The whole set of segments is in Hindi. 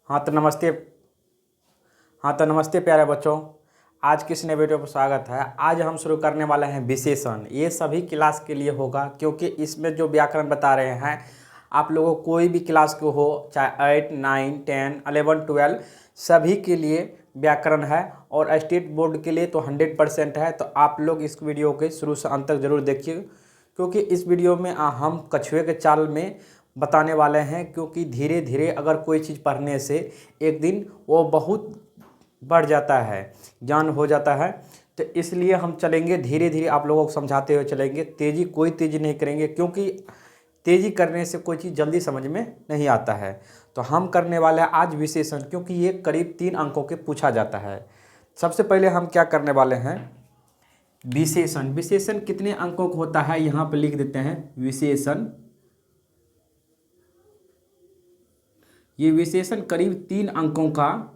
हाँ तो नमस्ते। प्यारे बच्चों, आज किस नए वीडियो पर स्वागत है। आज हम शुरू करने वाले हैं विशेषण। ये सभी क्लास के लिए होगा क्योंकि इसमें जो व्याकरण बता रहे हैं आप लोगों को कोई भी क्लास को हो, चाहे 8, 9, 10, 11, 12 सभी के लिए व्याकरण है। और स्टेट बोर्ड के लिए तो 100% है। तो आप लोग इस वीडियो के शुरू से अंत तक जरूर देखिए क्योंकि इस वीडियो में हम कछुए के चाल में बताने वाले हैं। क्योंकि धीरे धीरे अगर कोई चीज़ पढ़ने से एक दिन वो बहुत बढ़ जाता है, ज्ञान हो जाता है। तो इसलिए हम चलेंगे धीरे धीरे, आप लोगों को समझाते हुए चलेंगे। कोई तेज़ी नहीं करेंगे क्योंकि तेज़ी करने से कोई चीज़ जल्दी समझ में नहीं आता है। तो हम करने वाले हैं आज विशेषण, क्योंकि ये करीब 3 अंकों के पूछा जाता है। सबसे पहले हम क्या करने वाले हैं, विशेषण। विशेषण कितने अंकों का होता है यहाँ पर लिख देते हैं। विशेषण, ये विशेषण करीब 3 अंकों का,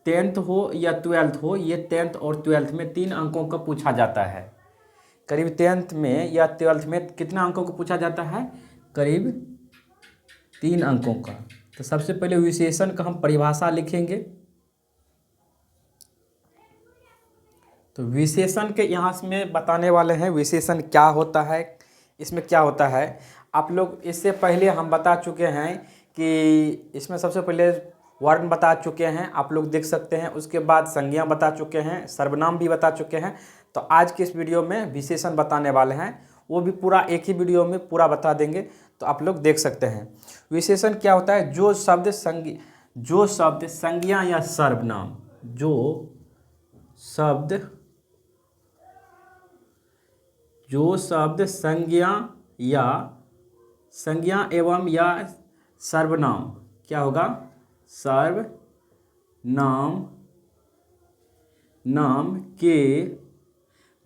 10th हो या 12th हो, ये 10th और 12th में 3 अंकों का पूछा जाता है। करीब 10th में या 12th में कितना अंकों का पूछा जाता है, करीब 3 अंकों का। तो सबसे पहले विशेषण का हम परिभाषा लिखेंगे। तो विशेषण के यहाँ में बताने वाले हैं विशेषण क्या होता है, इसमें क्या होता है। आप लोग इससे पहले हम बता चुके हैं कि इसमें सबसे पहले वर्ण बता चुके हैं, आप लोग देख सकते हैं। उसके बाद संज्ञा बता चुके हैं, सर्वनाम भी बता चुके हैं। तो आज के इस वीडियो में विशेषण बताने वाले हैं, वो भी पूरा एक ही वीडियो में पूरा बता देंगे। तो आप लोग देख सकते हैं विशेषण क्या होता है। जो शब्द संज्ञा या सर्वनाम, जो शब्द संज्ञा एवं या सर्वनाम, क्या होगा, नाम के,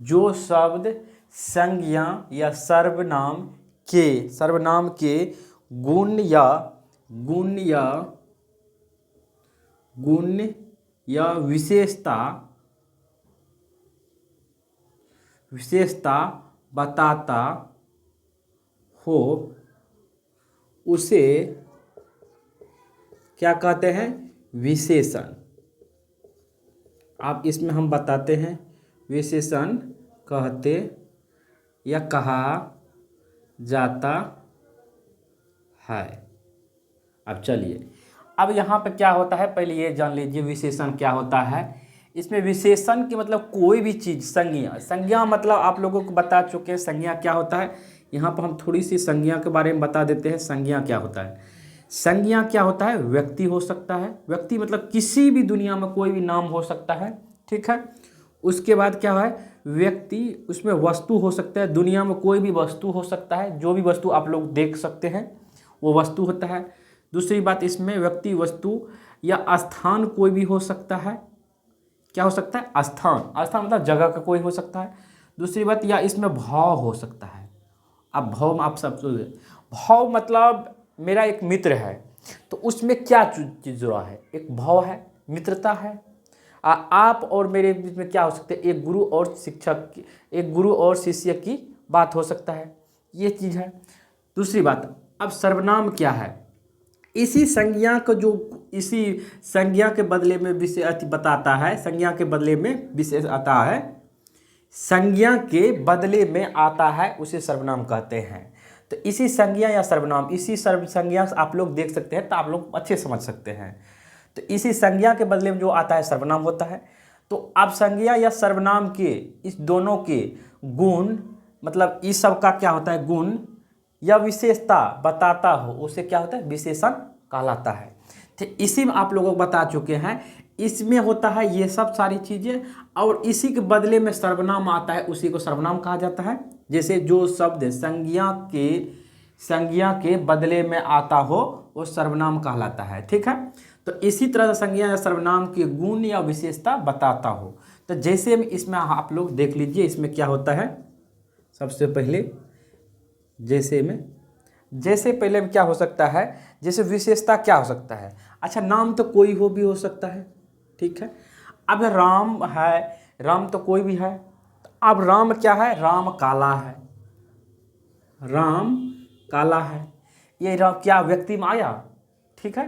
जो शब्द संज्ञा या सर्वनाम के गुण या विशेषता बताता हो, उसे क्या कहते हैं, विशेषण। आप इसमें हम बताते हैं विशेषण कहते या कहा जाता है। अब चलिए, अब यहाँ पे क्या होता है, पहले ये जान लीजिए विशेषण क्या होता है। इसमें विशेषण की मतलब कोई भी चीज़, संज्ञा मतलब आप लोगों को बता चुके हैं संज्ञा क्या होता है। यहाँ पर हम थोड़ी सी संज्ञा के बारे में बता देते हैं। संज्ञा क्या होता है, संज्ञा क्या होता है, व्यक्ति हो सकता है। व्यक्ति मतलब किसी भी दुनिया में कोई भी नाम हो सकता है, ठीक है। उसके बाद क्या है, व्यक्ति, उसमें वस्तु हो सकता है, दुनिया में कोई भी वस्तु हो सकता है। जो भी वस्तु आप लोग देख सकते हैं वो वस्तु होता है। दूसरी बात, इसमें व्यक्ति, वस्तु या स्थान कोई भी हो सकता है। क्या हो सकता है, स्थान मतलब जगह का कोई हो सकता है। दूसरी बात, या इसमें भाव हो सकता है। अब भाव में आप सब, भाव मतलब मेरा एक मित्र है तो उसमें क्या चीज़ जुड़ा है, एक भाव है, मित्रता है। आप और मेरे बीच में क्या हो सकता है, एक गुरु और शिक्षक की, एक गुरु और शिष्य की बात हो सकता है, ये चीज़ है। दूसरी बात, अब सर्वनाम क्या है, इसी संज्ञा के बदले में विशेष बताता है। संज्ञा के बदले में विशेष आता है, संज्ञा के बदले में आता है, उसे सर्वनाम कहते हैं। तो इसी संज्ञा या सर्वनाम, इसी संज्ञा आप लोग देख सकते हैं तो आप लोग अच्छे समझ सकते हैं। तो इसी संज्ञा के बदले में जो आता है सर्वनाम होता है। तो अब संज्ञा या सर्वनाम के इस दोनों के गुण, मतलब इस सब का क्या होता है, गुण या विशेषता बताता हो, उसे क्या होता है, विशेषण कहलाता है। तो इसी में आप लोगों को बता चुके हैं, इसमें होता है ये सब सारी चीज़ें, और इसी के बदले में सर्वनाम आता है, उसी को सर्वनाम कहा जाता है। जैसे जो शब्द संज्ञा के बदले में आता हो वो सर्वनाम कहलाता है, ठीक है। तो इसी तरह से संज्ञा या सर्वनाम के गुण या विशेषता बताता हो। तो जैसे में इसमें आप लोग देख लीजिए, इसमें क्या होता है, सबसे पहले जैसे पहले में क्या हो सकता है, जैसे विशेषता क्या हो सकता है। अच्छा, नाम तो कोई हो भी हो सकता है, ठीक है। अब राम है, राम तो कोई भी है। अब राम क्या है, राम काला है, राम काला है। ये राम क्या व्यक्ति में आया, ठीक है।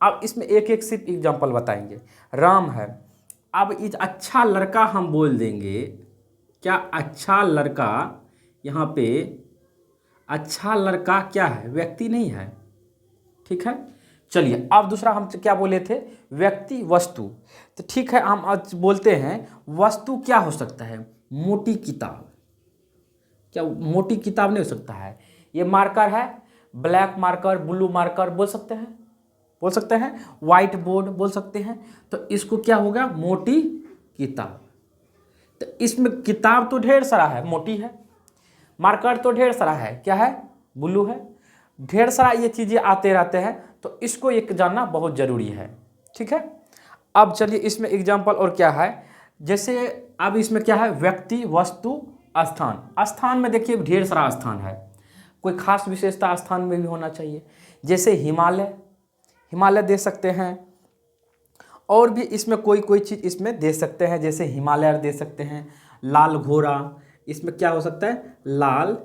अब इसमें एक एक सिर्फ एग्जाम्पल बताएंगे। राम है, अब इस अच्छा लड़का हम बोल देंगे, क्या अच्छा लड़का, यहाँ पे अच्छा लड़का क्या है, व्यक्ति नहीं है, ठीक है। चलिए अब दूसरा हम क्या बोले थे, व्यक्ति वस्तु। तो ठीक है, हम आज बोलते हैं वस्तु क्या हो सकता है, मोटी किताब। क्या मोटी किताब नहीं हो सकता है, ये मार्कर है, ब्लैक मार्कर, ब्लू मार्कर बोल सकते हैं, बोल सकते हैं, व्हाइट बोर्ड बोल सकते हैं। तो इसको क्या होगा, मोटी किताब। तो इसमें किताब तो ढेर सारा है, मोटी है, मार्कर तो ढेर सारा है, क्या है, ब्लू है, ढेर सारा ये चीज़ें आते रहते हैं। तो इसको एक जानना बहुत ज़रूरी है, ठीक है। अब चलिए इसमें एग्जाम्पल और क्या है, जैसे अब इसमें क्या है, व्यक्ति वस्तु स्थान। स्थान में देखिए ढेर सारा स्थान है, कोई खास विशेषता स्थान में भी होना चाहिए। जैसे हिमालय, हिमालय दे सकते हैं, और भी इसमें कोई कोई चीज़ इसमें दे सकते हैं, जैसे हिमालय दे सकते हैं। लाल घोड़ा, इसमें क्या हो सकता है, लाल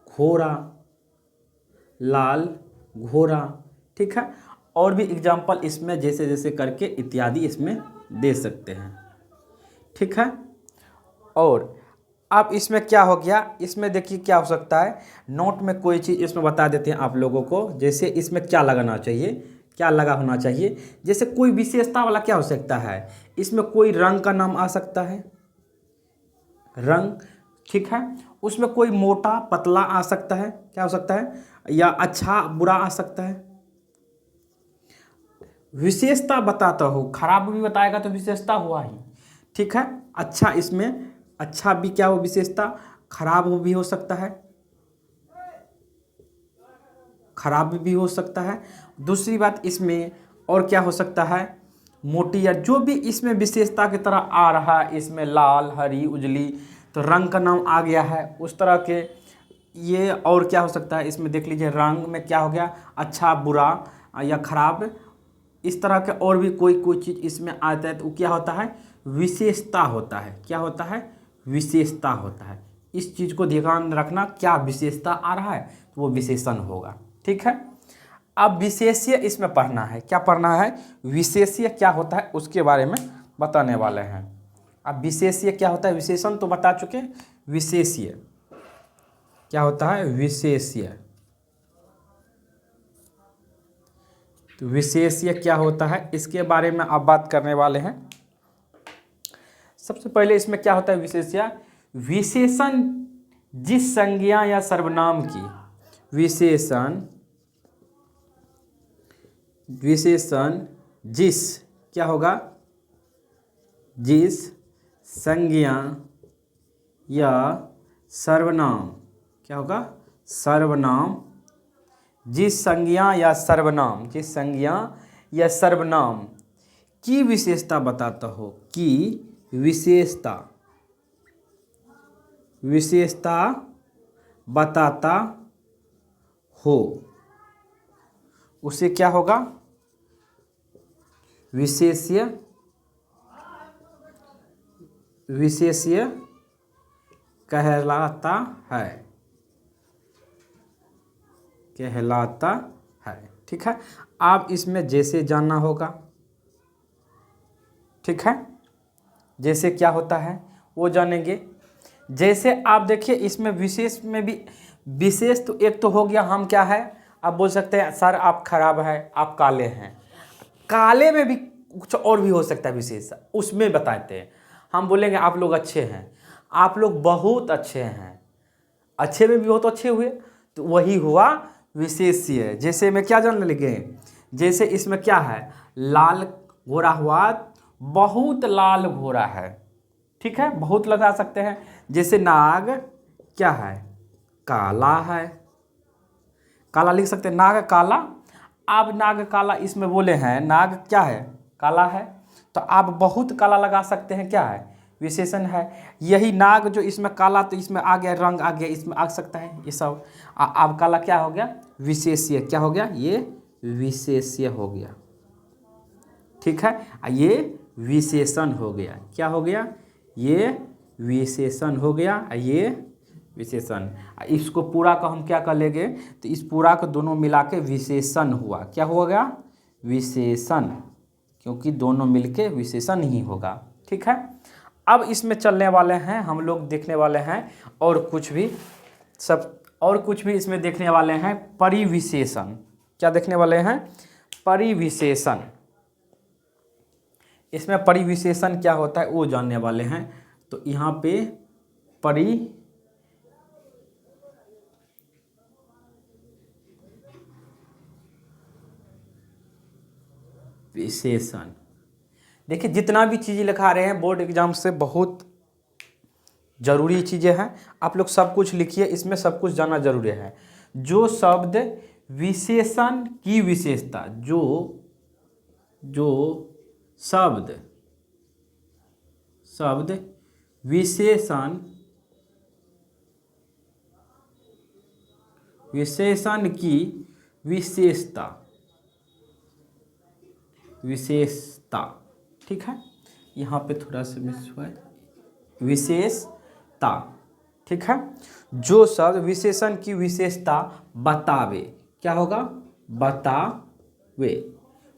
घोड़ा, लाल घोड़ा, ठीक है। और भी एग्जाम्पल इसमें जैसे जैसे करके इत्यादि इसमें दे सकते हैं, ठीक है। और अब इसमें क्या हो गया, इसमें देखिए क्या हो सकता है, नोट में कोई चीज़ इसमें बता देते हैं आप लोगों को। जैसे इसमें क्या लगाना चाहिए, क्या लगा होना चाहिए, जैसे कोई विशेषता वाला क्या हो सकता है, इसमें कोई रंग का नाम आ सकता है, रंग, ठीक है। उसमें कोई मोटा पतला आ सकता है, क्या हो सकता है, या अच्छा बुरा आ सकता है। विशेषता बताता हो, खराब भी बताएगा तो विशेषता हुआ ही, ठीक है। अच्छा, इसमें अच्छा भी क्या हो विशेषता, खराब भी हो सकता है, खराब भी हो सकता है। दूसरी बात इसमें और क्या हो सकता है, मोटी या जो भी इसमें विशेषता की तरह आ रहा है, इसमें लाल हरी उजली, तो रंग का नाम आ गया है उस तरह के। ये और क्या हो सकता है, इसमें देख लीजिए रंग में क्या हो गया, अच्छा बुरा या खराब, इस तरह के और भी कोई कोई चीज़ इसमें आता है, तो क्या होता है, विशेषता होता है। क्या होता है, विशेषता होता है। इस चीज़ को ध्यान रखना, क्या विशेषता आ रहा है तो वो विशेषण होगा, ठीक है। अब विशेष्य इसमें पढ़ना है, क्या पढ़ना है, विशेष्य क्या होता है उसके बारे में बताने वाले हैं। अब विशेष्य क्या होता है, विशेषण तो बता चुके, विशेष्य क्या होता है, विशेष्य, तो विशेष्य क्या होता है इसके बारे में आप बात करने वाले हैं। सबसे पहले इसमें क्या होता है विशेष्य, विशेषण जिस संज्ञा या सर्वनाम की, विशेषण, विशेषण जिस क्या होगा, जिस संज्ञा या सर्वनाम, क्या होगा, सर्वनाम, जिस संज्ञा या सर्वनाम, जिस संज्ञा या सर्वनाम की विशेषता बताता हो, की विशेषता, विशेषता बताता हो, उसे क्या होगा, विशेष्य, विशेष्य कहलाता है, कहलाता है, ठीक है। आप इसमें जैसे जानना होगा, ठीक है, जैसे क्या होता है वो जानेंगे। जैसे आप देखिए इसमें विशेष में भी, विशेष तो एक तो हो गया, हम क्या है, आप बोल सकते हैं सर आप खराब है, आप काले हैं, काले में भी कुछ और भी हो सकता है विशेष, उसमें बताते हैं। हम बोलेंगे आप लोग अच्छे हैं, आप लोग बहुत अच्छे हैं, अच्छे में भी बहुत अच्छे हुए, तो वही हुआ विशेष्य। जैसे में क्या जानने लगे, जैसे इसमें क्या है, लाल घोड़ा हुआ, बहुत लाल घोड़ा है, ठीक है, बहुत लगा सकते हैं। जैसे नाग क्या है, काला है, काला लिख सकते हैं, नाग काला। आप नाग काला इसमें बोले हैं, नाग क्या है, काला है, तो आप बहुत काला लगा सकते हैं, क्या है, विशेषण है। यही नाग जो इसमें काला, तो इसमें आ गया रंग आ गया, इसमें आ सकता है ये सब। अब काला क्या हो गया, विशेष्य, क्या हो गया, ये विशेष्य हो गया, ठीक है। ये विशेषण हो गया, क्या हो गया, ये विशेषण हो गया, ये विशेषण। इसको पूरा का हम क्या कर लेंगे, तो इस पूरा को दोनों मिला के विशेषण हुआ, क्या हो गया, विशेषण, क्योंकि दोनों मिलके विशेषण ही होगा। ठीक है, अब इसमें चलने वाले हैं हम लोग, देखने वाले हैं और कुछ भी इसमें देखने वाले हैं, परिविशेषण। क्या देखने वाले हैं? परिविशेषण। इसमें परिविशेषण क्या होता है वो जानने वाले हैं। तो यहाँ पे परिविशेषण, देखिए जितना भी चीज़ लिखा रहे हैं बोर्ड एग्जाम से बहुत ज़रूरी चीज़ें हैं, आप लोग सब कुछ लिखिए, इसमें सब कुछ जाना जरूरी है। जो शब्द विशेषण की विशेषता, जो शब्द विशेषण की विशेषता, ठीक है, यहाँ पे थोड़ा सा मिस हुआ है, विशेषता, ठीक है। जो शब्द विशेषण की विशेषता बतावे, क्या होगा? बतावे,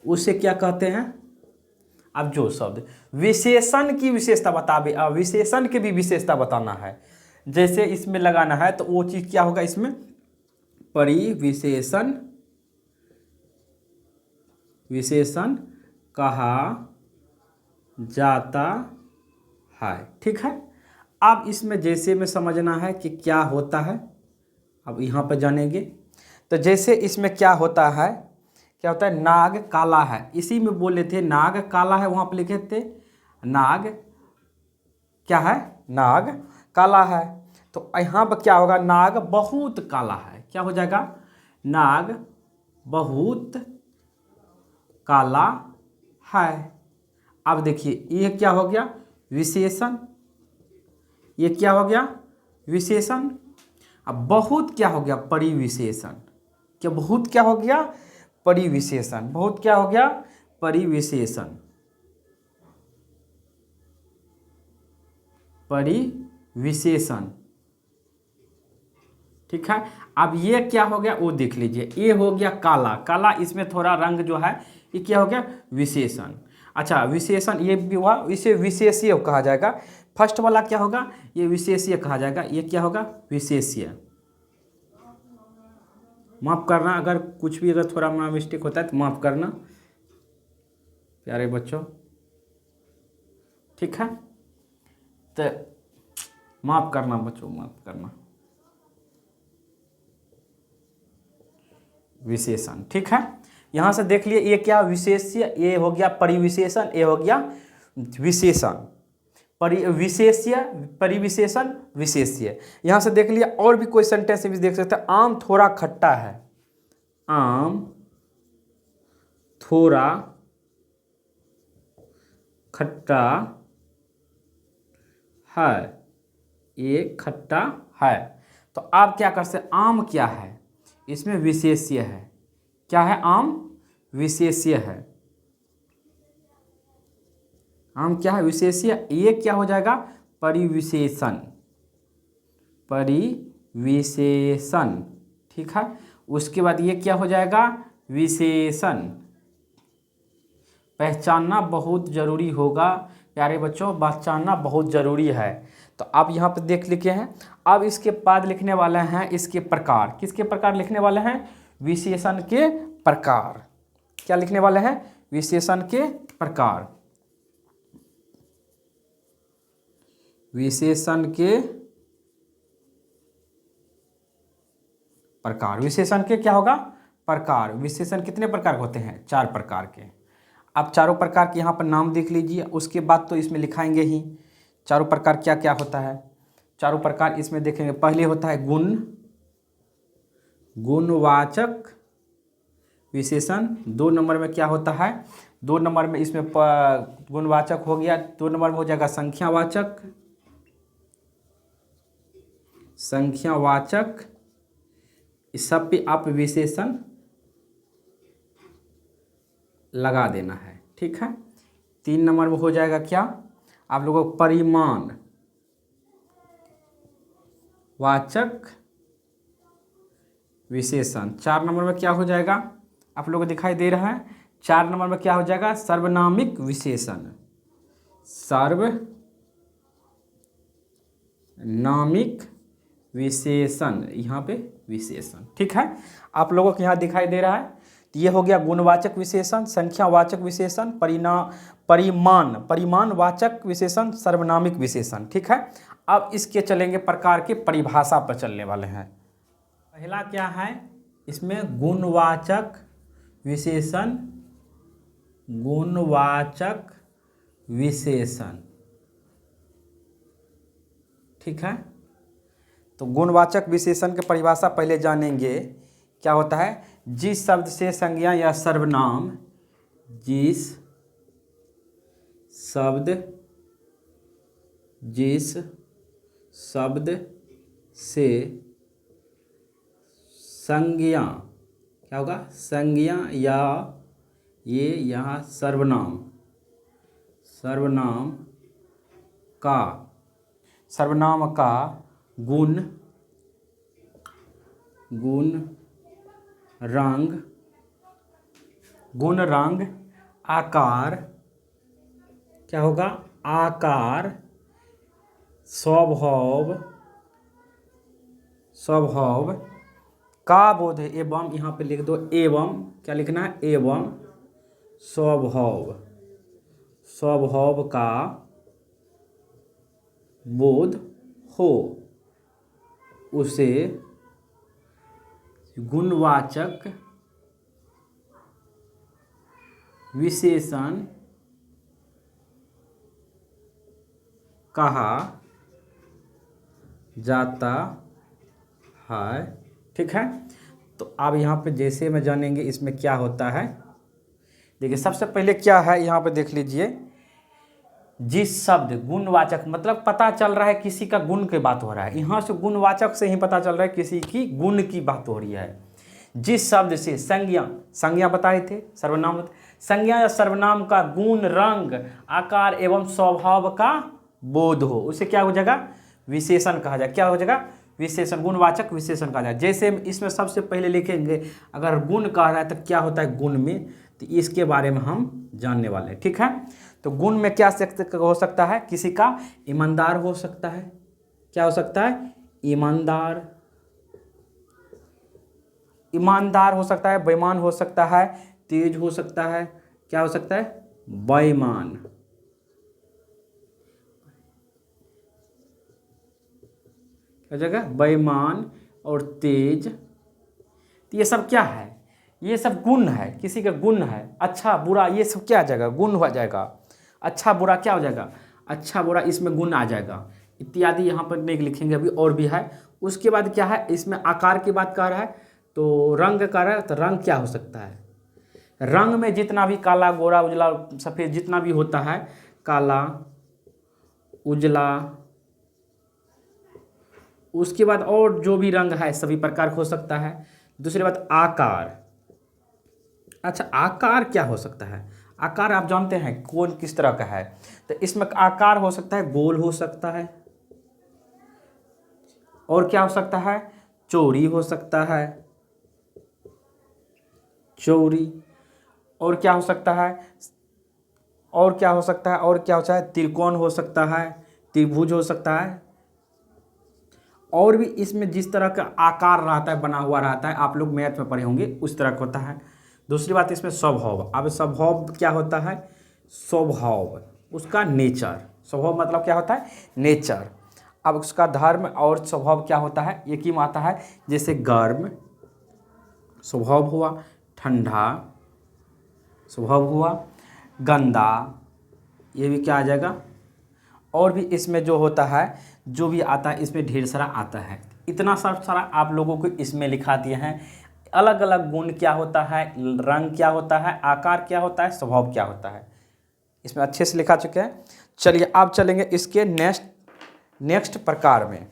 उसे क्या कहते हैं? अब जो शब्द विशेषण की विशेषता बतावे, अब विशेषण की भी विशेषता बताना है, जैसे इसमें लगाना है, तो वो चीज़ क्या होगा? इसमें परिविशेषण कहा जाता है। ठीक है, अब इसमें जैसे में समझना है कि क्या होता है, अब यहाँ पर जानेंगे। तो जैसे इसमें क्या होता है, नाग काला है, इसी में बोले थे नाग काला है, वहाँ पर लिखे थे नाग क्या है? नाग काला है। तो यहाँ पर क्या होगा? नाग बहुत काला है, क्या हो जाएगा? नाग बहुत काला है। अब देखिए ये क्या हो गया? विशेषण। ये क्या हो गया? विशेषण। अब बहुत क्या हो गया? परिविशेषण। क्या बहुत क्या हो गया? परिविशेषण। बहुत क्या हो गया? परिविशेषण। परिविशेषण, ठीक है। अब ये क्या हो गया वो देख लीजिए, ये हो गया काला, काला इसमें थोड़ा रंग जो है ये क्या हो गया? विशेषण। अच्छा, विशेषण ये भी हुआ, इसे विशेषीय कहा जाएगा। फर्स्ट वाला क्या होगा? ये विशेषीय कहा जाएगा, ये क्या होगा? विशेषीय। माफ़ करना अगर कुछ भी अगर थोड़ा मोड़ा मिस्टेक होता है तो माफ़ करना प्यारे बच्चों, ठीक है। तो माफ़ करना बच्चों, माफ़ करना। विशेषण, ठीक है। यहाँ से देख लिए ये क्या? विशेष्य, ये हो गया परिविशेषण, ये हो गया विशेषण। विशेष्य, परिविशेषण, विशेष्य। यहाँ से देख लिया। और भी कोई सेंटेंस भी देख सकते हैं। आम थोड़ा खट्टा है, आम थोड़ा खट्टा है, ये खट्टा है। तो आप क्या कर सकते? आम क्या है? इसमें विशेष्य है। क्या है? आम विशेष्य है। आम क्या है? विशेष्य। ये क्या हो जाएगा? परिविशेषण। परिविशेषण, ठीक है। उसके बाद ये क्या हो जाएगा? विशेषण। पहचानना बहुत जरूरी होगा प्यारे बच्चों, पहचानना बहुत जरूरी है। तो आप यहाँ पर देख लिखे हैं। अब इसके बाद लिखने वाले हैं इसके प्रकार। किसके प्रकार लिखने वाले हैं? विशेषण के प्रकार। क्या लिखने वाले हैं? विशेषण के प्रकार। विशेषण के प्रकार। विशेषण के क्या होगा? प्रकार। विशेषण कितने प्रकार होते हैं? 4 प्रकार के। आप चारों प्रकार के यहाँ पर नाम देख लीजिए, उसके बाद तो इसमें लिखाएंगे ही चारों प्रकार क्या क्या होता है। चारों प्रकार इसमें देखेंगे। पहले होता है गुण, गुणवाचक विशेषण। 2 नंबर में क्या होता है? 2 नंबर में इसमें गुणवाचक हो गया। 2 नंबर में हो जाएगा संख्यावाचक। संख्यावाचक, इस सब पे आप विशेषण लगा देना है, ठीक है। 3 नंबर में हो जाएगा क्या? आप लोगों को परिमाण वाचक विशेषण। 4 नंबर में क्या हो जाएगा? आप लोगों को दिखाई दे रहा है 4 नंबर में क्या हो जाएगा, सर्वनामिक विशेषण, सर्वनामिक विशेषण, यहाँ पे विशेषण। ठीक है, आप लोगों को यहाँ दिखाई दे रहा है। तो ये हो गया गुणवाचक विशेषण, संख्यावाचक विशेषण, परिमाणवाचक विशेषण, सर्वनामिक विशेषण। ठीक है, अब इसके चलेंगे प्रकार के परिभाषा पर चलने वाले हैं। पहला क्या है इसमें, गुणवाचक विशेषण, गुणवाचक विशेषण। ठीक है, तो गुणवाचक विशेषण की परिभाषा पहले जानेंगे। क्या होता है, जिस शब्द से संज्ञा या सर्वनाम, जिस शब्द से संज्ञा, क्या होगा, संज्ञा या ये यहाँ सर्वनाम का गुण, रंग, आकार, क्या होगा, आकार, स्वभाव का बोध है, एवं, यहाँ पे लिख दो एवं, क्या लिखना है, एवं स्वभाव का बोध हो, उसे गुणवाचक विशेषण कहा जाता है। ठीक है, तो अब यहाँ पे जैसे में जानेंगे इसमें क्या होता है। देखिए सबसे पहले क्या है, यहाँ पे देख लीजिए, जिस शब्द, गुणवाचक मतलब पता चल रहा है किसी का गुण की बात हो रहा है, यहाँ से गुणवाचक से ही पता चल रहा है किसी की गुण की बात हो रही है। जिस शब्द से संज्ञा बताए थे, सर्वनाम, संज्ञा या सर्वनाम का गुण, रंग, आकार एवं स्वभाव का बोध हो, उसे क्या हो जाएगा, विशेषण कहा जाए। क्या हो जाएगा, विशेषण, गुणवाचक विशेषण कहा जाए। जैसे इसमें सबसे पहले लिखेंगे, अगर गुण कह रहा है तो क्या होता है गुण में, तो इसके बारे में हम जानने वाले हैं। ठीक है, तो गुण में क्या हो सकता है, किसी का ईमानदार हो सकता है, क्या हो सकता है, ईमानदार हो सकता है, बेईमान हो सकता है, तेज हो सकता है, क्या हो सकता है, बेईमान, क्या जगह, बेईमान और तेज। तो ये सब क्या है, ये सब गुण है, किसी का गुण है। अच्छा बुरा ये सब क्या आ जाएगा, गुण हो जाएगा। अच्छा बुरा क्या हो जाएगा, अच्छा बुरा इसमें गुण आ जाएगा, इत्यादि। यहाँ पर नहीं लिखेंगे अभी, और भी है। उसके बाद क्या है, इसमें आकार की बात कर रहा है, तो रंग कर रहा है, तो रंग क्या हो सकता है, रंग में जितना भी काला, गोरा, उजला, सफ़ेद जितना भी होता है, काला, उजला, उसके बाद और जो भी रंग है सभी प्रकार हो सकता है। दूसरी बात आकार। अच्छा आकार क्या हो सकता है, आकार आप जानते हैं कौन किस तरह का है, तो इसमें आकार हो सकता है गोल हो सकता है, और क्या हो सकता है, चौड़ी हो सकता है, चौड़ी, और क्या हो सकता है, और क्या हो सकता है, और क्या हो सकता है, त्रिकोण हो सकता है, त्रिभुज हो सकता है। और भी इसमें जिस तरह का आकार रहता है, बना हुआ रहता है, आप लोग मैथ में पढ़े होंगे, उस तरह का होता है। दूसरी बात इसमें स्वभाव। अब स्वभाव क्या होता है, स्वभाव उसका नेचर, स्वभाव मतलब क्या होता है, नेचर। अब उसका धर्म और स्वभाव क्या होता है, एक ही में आता है। जैसे गर्म स्वभाव हुआ, ठंडा स्वभाव हुआ, गंदा, ये भी क्या आ जाएगा। और भी इसमें जो होता है, जो भी आता है, इसमें ढेर सारा आता है। इतना सब सारा आप लोगों को इसमें लिखा दिए हैं। अलग अलग गुण क्या होता है, रंग क्या होता है, आकार क्या होता है, स्वभाव क्या होता है, इसमें अच्छे से लिखा चुके हैं। चलिए अब चलेंगे इसके नेक्स्ट प्रकार में।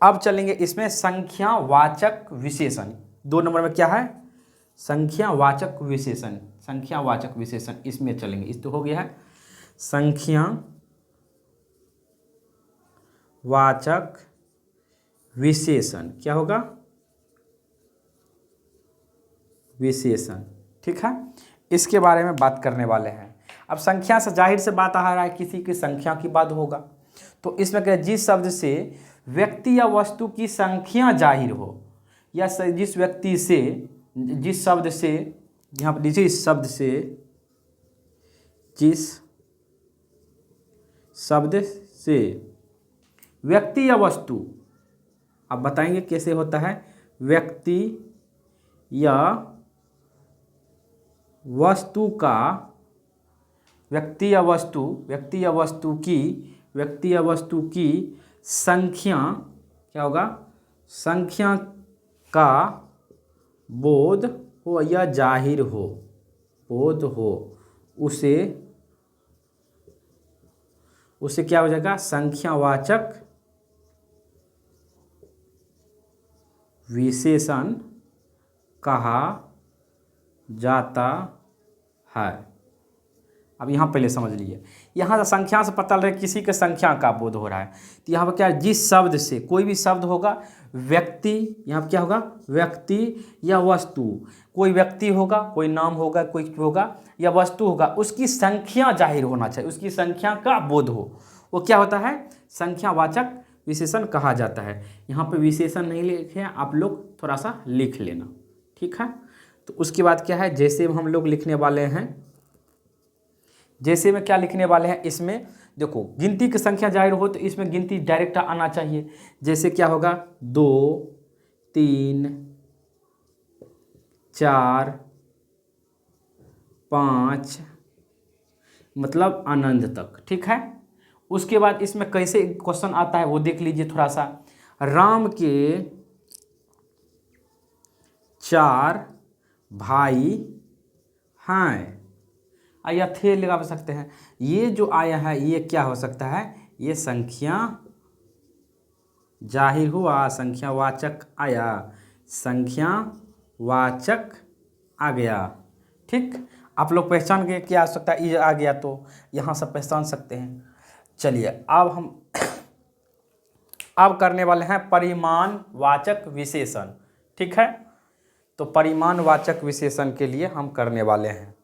अब चलेंगे इसमें संख्यावाचक विशेषण। 2 नंबर में क्या है, संख्यावाचक विशेषण। संख्यावाचक विशेषण इसमें चलेंगे। इस तो हो गया है संख्यावाचक विशेषण। क्या होगा, विशेषण। ठीक है, इसके बारे में बात करने वाले हैं। अब संख्या से जाहिर से बात आ रहा है, किसी की संख्या की बात होगा, तो इसमें क्या, जिस शब्द से व्यक्ति या वस्तु की संख्या जाहिर हो, या जिस व्यक्ति से, जिस शब्द से, यहाँ पर लीजिए, इस शब्द से, जिस शब्द से व्यक्ति या वस्तु, आप बताएंगे कैसे होता है, व्यक्ति या वस्तु का, व्यक्ति या वस्तु की संख्या, क्या होगा, संख्या का बोध हो या जाहिर हो, बोध हो, उसे क्या हो जाएगा, संख्यावाचक विशेषण कहा जाता है। अब यहाँ पहले समझ लीजिए, यहाँ से संख्या से पता लग रहा है किसी के संख्या का बोध हो रहा है, तो यहाँ पर क्या है, जिस शब्द से, कोई भी शब्द होगा, व्यक्ति, यहाँ पर क्या होगा, व्यक्ति या वस्तु, कोई व्यक्ति होगा, कोई नाम होगा, कोई होगा या वस्तु होगा, उसकी संख्या जाहिर होना चाहिए, उसकी संख्या का बोध हो, वो क्या होता है, संख्यावाचक विशेषण कहा जाता है। यहाँ पे विशेषण नहीं लिखे हैं, आप लोग थोड़ा सा लिख लेना, ठीक है। तो उसके बाद क्या है, जैसे हम लोग लिखने वाले हैं, जैसे में क्या लिखने वाले हैं, इसमें देखो गिनती की संख्या जाहिर हो तो इसमें गिनती डायरेक्ट आना चाहिए। जैसे क्या होगा, 2 3 4 5, मतलब अनंत तक, ठीक है। उसके बाद इसमें कैसे क्वेश्चन आता है वो देख लीजिए थोड़ा सा। राम के 4 भाई हैं, या थे लगा सकते हैं। ये जो आया है ये क्या हो सकता है, ये संख्या जाहिर हुआ, संख्यावाचक आया, संख्यावाचक आ गया, ठीक। आप लोग पहचान गए क्या आ सकता है, ये आ गया तो यहाँ से पहचान सकते हैं। चलिए अब करने वाले हैं परिमाणवाचक विशेषण, ठीक है। तो परिमाणवाचक विशेषण के लिए हम करने वाले हैं।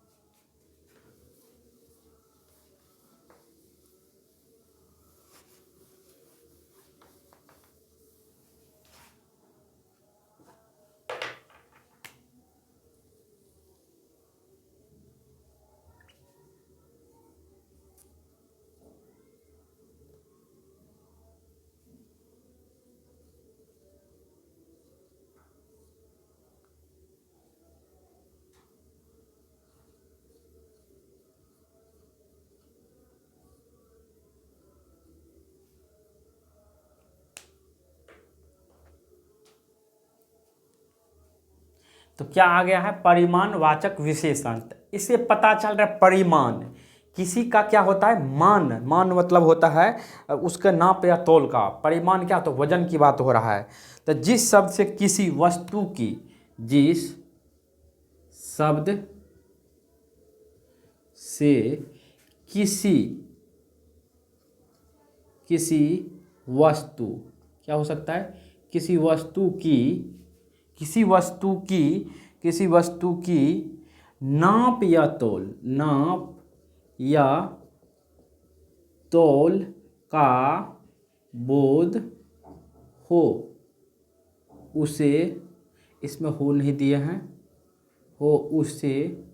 तो क्या आ गया है, परिमाणवाचक विशेषण। इससे पता चल रहा है परिमाण किसी का क्या होता है, मान मतलब होता है उसका नाप या तोल का। परिमाण क्या, तो वजन की बात हो रहा है। तो जिस शब्द से किसी वस्तु की, जिस शब्द से किसी वस्तु, क्या हो सकता है, किसी वस्तु की नाप या तोल का बोध हो, उसे, इसमें हो नहीं दिए हैं, हो उसे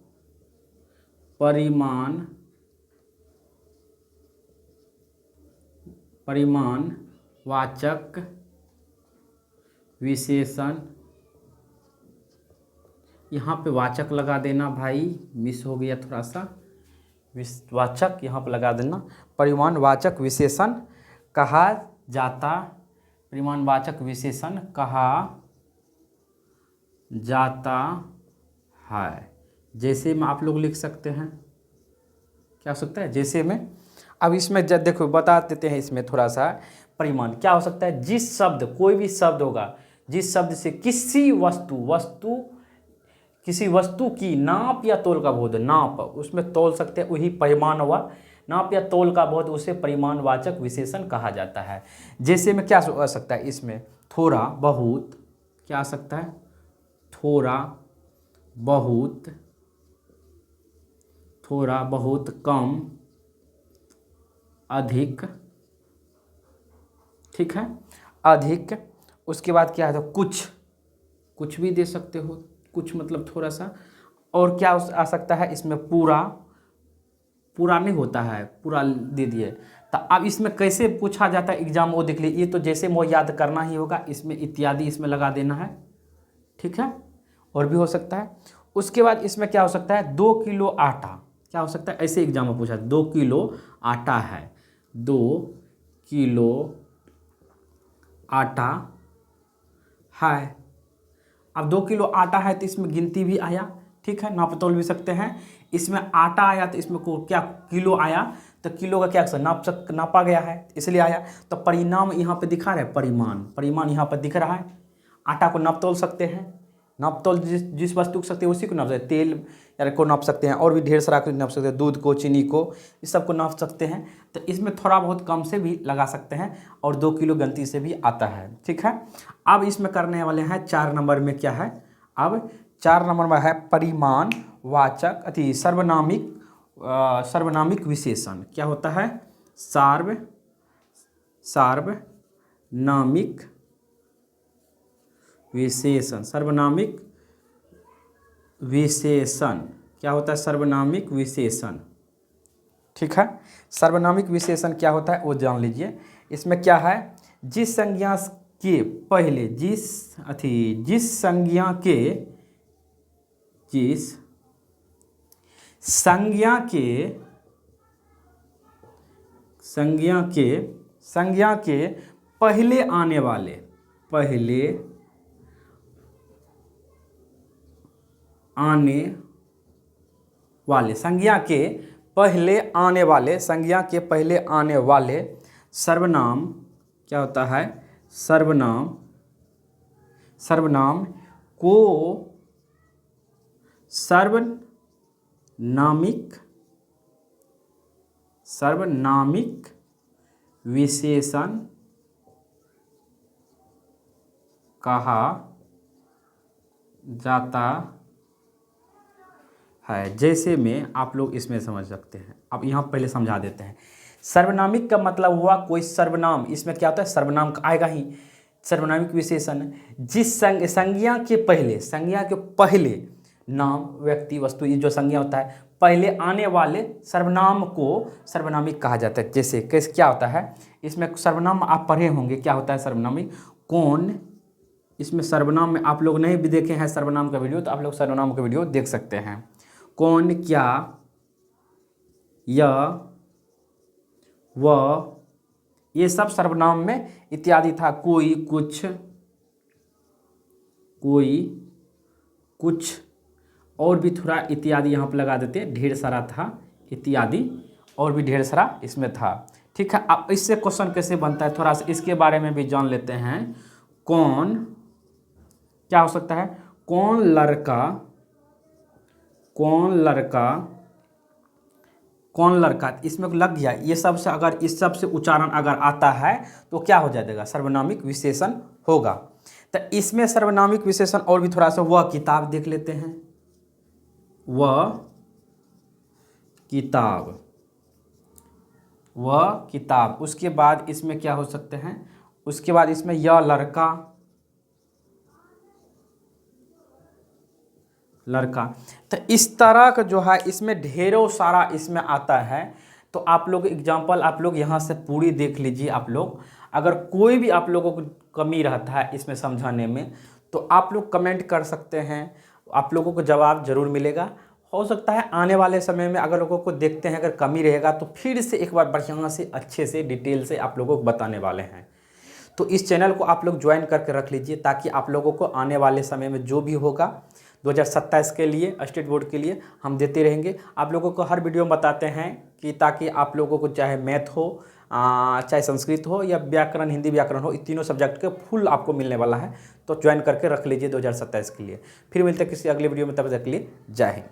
परिमाणवाचक विशेषण, यहाँ पे वाचक लगा देना भाई, मिस हो गया थोड़ा सा, वाचक यहाँ पे लगा देना। परिमाणवाचक विशेषण कहा जाता, परिमाणवाचक विशेषण कहा जाता है। जैसे में आप लोग लिख सकते हैं, क्या हो सकता है, जैसे में। अब इसमें जब देखो बता देते हैं, इसमें थोड़ा सा परिमाण क्या हो सकता है, जिस शब्द, कोई भी शब्द होगा, जिस शब्द से किसी किसी वस्तु की नाप या तोल का बोध, नाप उसमें तोल सकते हैं, वही परिमाण हुआ, नाप या तोल का बोध, उसे परिमाणवाचक विशेषण कहा जाता है। जैसे में क्या आ सकता है, इसमें थोड़ा बहुत, क्या आ सकता है, थोड़ा बहुत, थोड़ा बहुत कम अधिक, ठीक है, अधिक। उसके बाद क्या है, तो कुछ भी दे सकते हो, कुछ मतलब थोड़ा सा। और क्या आ सकता है इसमें, पूरा नहीं होता है, पूरा दे दिए। तो अब इसमें कैसे पूछा जाता है एग्जाम, वो देख लीजिए। ये तो जैसे वो याद करना ही होगा, इसमें इत्यादि इसमें लगा देना है, ठीक है। और भी हो सकता है। उसके बाद इसमें क्या हो सकता है, 2 किलो आटा, क्या हो सकता है, ऐसे एग्जाम में पूछा, 2 किलो आटा है, 2 किलो आटा है। अब 2 किलो आटा है तो इसमें गिनती भी आया, ठीक है, नाप तोल भी सकते हैं। इसमें आटा आया तो इसमें को क्या किलो आया, तो किलो का क्या नापा गया है इसलिए आया। तो परिणाम यहाँ पे दिखा रहा है, परिमाण यहाँ पर दिख रहा है। आटा को नाप तोल सकते हैं, नाप तोल जिस वस्तु को सकते हैं उसी को नाप सकते हैं, तेल या को नाप सकते हैं, और भी ढेर सारा कुछ नाप सकते हैं, दूध को, चीनी को, इस सब को नाप सकते हैं। तो इसमें थोड़ा बहुत कम से भी लगा सकते हैं, और 2 किलो गलती से भी आता है, ठीक है। अब इसमें करने वाले हैं 4 नंबर में क्या है, अब 4 नंबर में है परिमाण वाचक अति सार्वनामिक विशेषण। क्या होता है, सार्वनामिक विशेषण। सार्वनामिक विशेषण क्या होता है, सार्वनामिक विशेषण, ठीक है। सार्वनामिक विशेषण क्या होता है वो जान लीजिए। इसमें क्या है, जिस संज्ञा के पहले जिस संज्ञा के पहले आने वाले सर्वनाम क्या होता है, सर्वनाम को सार्वनामिक विशेषण कहा जाता है। जैसे में आप लोग इसमें समझ सकते हैं। अब यहाँ पहले समझा देते हैं। सर्वनामिक का मतलब हुआ कोई सर्वनाम, इसमें क्या होता है, सर्वनाम आएगा ही। सर्वनामिक विशेषण जिस संज्ञा के पहले नाम, व्यक्ति, वस्तु, ये जो संज्ञा होता है, पहले आने वाले सर्वनाम को सर्वनामिक कहा जाता है। जैसे कैसे क्या होता है, इसमें सर्वनाम आप पढ़े होंगे, क्या होता है सर्वनामिक, कौन, इसमें सर्वनाम में आप लोग नहीं भी देखे हैं सर्वनाम का वीडियो, तो आप लोग सर्वनाम का वीडियो देख सकते हैं। कौन, क्या, यह, वह, ये सब सर्वनाम में इत्यादि था। कोई, कुछ और भी थोड़ा इत्यादि यहाँ पर लगा देते, ढेर सारा था इत्यादि, और भी ढेर सारा इसमें था, ठीक है। अब इससे क्वेश्चन कैसे बनता है, थोड़ा सा इसके बारे में भी जान लेते हैं। कौन क्या हो सकता है, कौन लड़का, इसमें लग गया। ये सब से अगर इस सब से उच्चारण अगर आता है तो क्या हो जाएगा, सर्वनामिक विशेषण होगा। तो इसमें सर्वनामिक विशेषण और भी थोड़ा सा, वह किताब देख लेते हैं, वह किताब। उसके बाद इसमें क्या हो सकते हैं, उसके बाद इसमें यह लड़का। तो इस तरह का जो है इसमें ढेरों सारा इसमें आता है। तो आप लोग एग्जाम्पल आप लोग यहाँ से पूरी देख लीजिए। आप लोग अगर कोई भी आप लोगों को कमी रहता है इसमें समझाने में, तो आप लोग कमेंट कर सकते हैं, आप लोगों को जवाब ज़रूर मिलेगा। हो सकता है आने वाले समय में अगर लोगों को देखते हैं अगर कमी रहेगा तो फिर से एक बार बढ़िया से अच्छे से डिटेल से आप लोगों को बताने वाले हैं। तो इस चैनल को आप लोग ज्वाइन करके रख लीजिए, ताकि आप लोगों को आने वाले समय में जो भी होगा 2027 के लिए, स्टेट बोर्ड के लिए हम देते रहेंगे। आप लोगों को हर वीडियो में बताते हैं कि ताकि आप लोगों को चाहे मैथ हो, चाहे संस्कृत हो या व्याकरण, हिंदी व्याकरण हो, इन तीनों सब्जेक्ट के फुल आपको मिलने वाला है। तो ज्वाइन करके रख लीजिए 2027 के लिए। फिर मिलते हैं किसी अगले वीडियो में, तब तक के लिए जय हिंद।